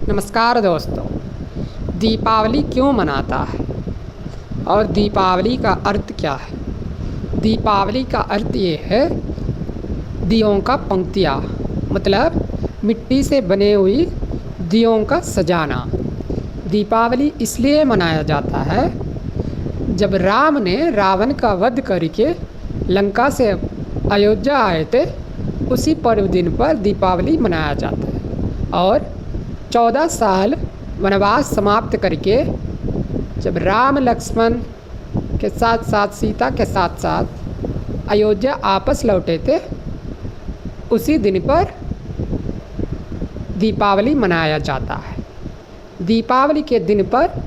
नमस्कार दोस्तों। दीपावली क्यों मनाता है और दीपावली का अर्थ क्या है? दीपावली का अर्थ ये है दियों का पंक्तियाँ, मतलब मिट्टी से बने हुई दियों का सजाना। दीपावली इसलिए मनाया जाता है जब राम ने रावण का वध करके लंका से अयोध्या आए थे, उसी पर्व दिन पर दीपावली मनाया जाता है। और 14 साल वनवास समाप्त करके जब राम लक्ष्मण के साथ साथ सीता के साथ साथ अयोध्या आपस लौटे थे, उसी दिन पर दीपावली मनाया जाता है। दीपावली के दिन पर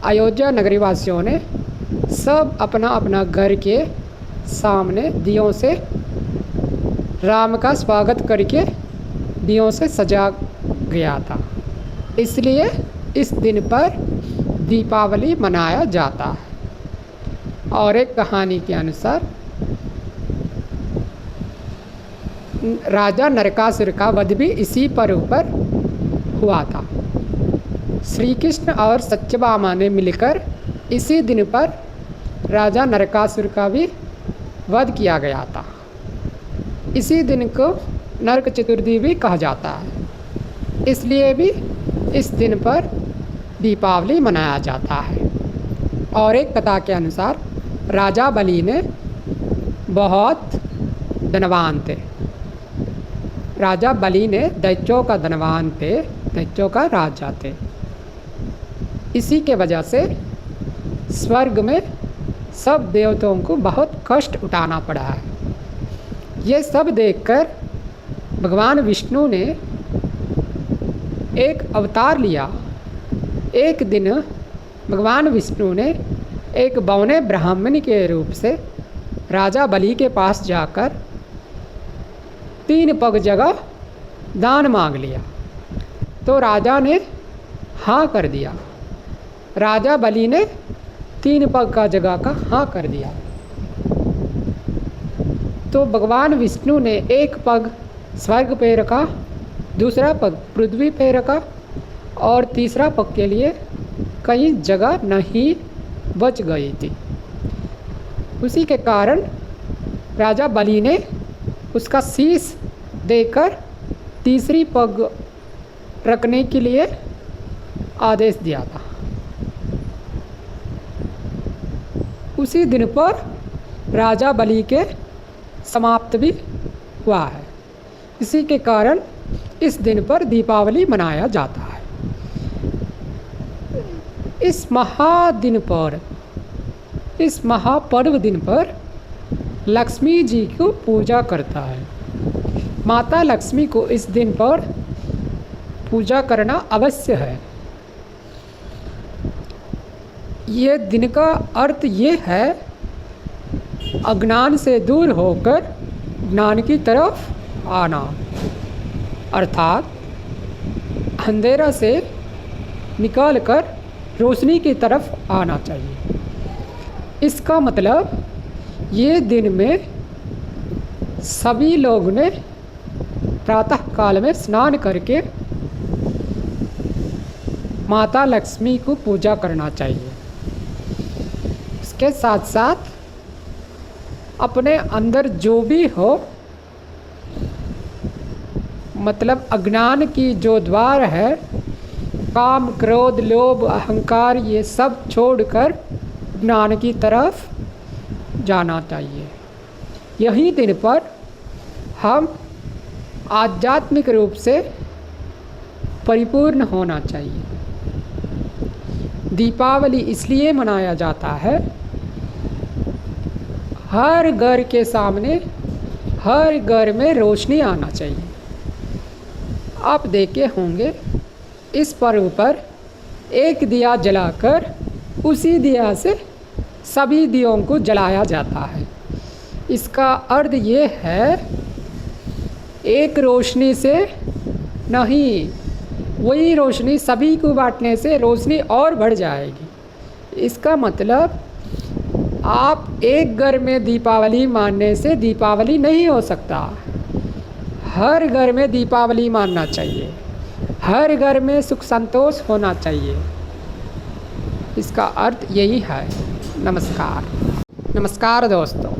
अयोध्या नगरी वासियों ने सब अपना अपना घर के सामने दियों से राम का स्वागत करके दियों से सजा गया था, इसलिए इस दिन पर दीपावली मनाया जाता है। और एक कहानी के अनुसार राजा नरकासुर का वध भी इसी पर्व पर हुआ था। श्री कृष्ण और सत्यभामा ने मिलकर इसी दिन पर राजा नरकासुर का भी वध किया गया था। इसी दिन को नरक चतुर्थी भी कहा जाता है, इसलिए भी इस दिन पर दीपावली मनाया जाता है। और एक कथा के अनुसार राजा बलि ने बहुत धनवान थे। राजा बलि ने दैत्यों का धनवान थे, दैत्यों का राजा थे। इसी के वजह से स्वर्ग में सब देवताओं को बहुत कष्ट उठाना पड़ा है। ये सब देखकर भगवान विष्णु ने एक अवतार लिया। एक दिन भगवान विष्णु ने एक बौने ब्राह्मण के रूप से राजा बलि के पास जाकर 3 पग जगह दान मांग लिया, तो राजा ने हाँ कर दिया। राजा बलि ने 3 पग का जगह का हाँ कर दिया, तो भगवान विष्णु ने एक पग स्वर्ग पे रखा, दूसरा पग पृथ्वी पे रखा और तीसरा पग के लिए कहीं जगह नहीं बच गई थी। उसी के कारण राजा बलि ने उसका शीश देकर तीसरी पग रखने के लिए आदेश दिया था। उसी दिन पर राजा बलि के समाप्त भी हुआ है। इसी के कारण इस दिन पर दीपावली मनाया जाता है। इस महापर्व दिन पर लक्ष्मी जी को पूजा करता है। माता लक्ष्मी को इस दिन पर पूजा करना अवश्य है। ये दिन का अर्थ ये है अज्ञान से दूर होकर ज्ञान की तरफ आना, अर्थात अंधेरा से निकालकर रोशनी की तरफ आना चाहिए। इसका मतलब ये दिन में सभी लोग ने प्रातः काल में स्नान करके माता लक्ष्मी को पूजा करना चाहिए। इसके साथ साथ अपने अंदर जो भी हो, मतलब अज्ञान की जो द्वार है, काम क्रोध लोभ अहंकार, ये सब छोड़कर ज्ञान की तरफ जाना चाहिए। यही दिन पर हम आध्यात्मिक रूप से परिपूर्ण होना चाहिए। दीपावली इसलिए मनाया जाता है, हर घर के सामने, हर घर में रोशनी आना चाहिए। आप देखे होंगे इस पर्व पर एक दिया जलाकर उसी दिया से सभी दियों को जलाया जाता है। इसका अर्थ ये है एक रोशनी से नहीं, वही रोशनी सभी को बांटने से रोशनी और बढ़ जाएगी। इसका मतलब आप एक घर में दीपावली मानने से दीपावली नहीं हो सकता। हर घर में दीपावली मानना चाहिए, हर घर में सुख संतोष होना चाहिए। इसका अर्थ यही है। नमस्कार। नमस्कार दोस्तों,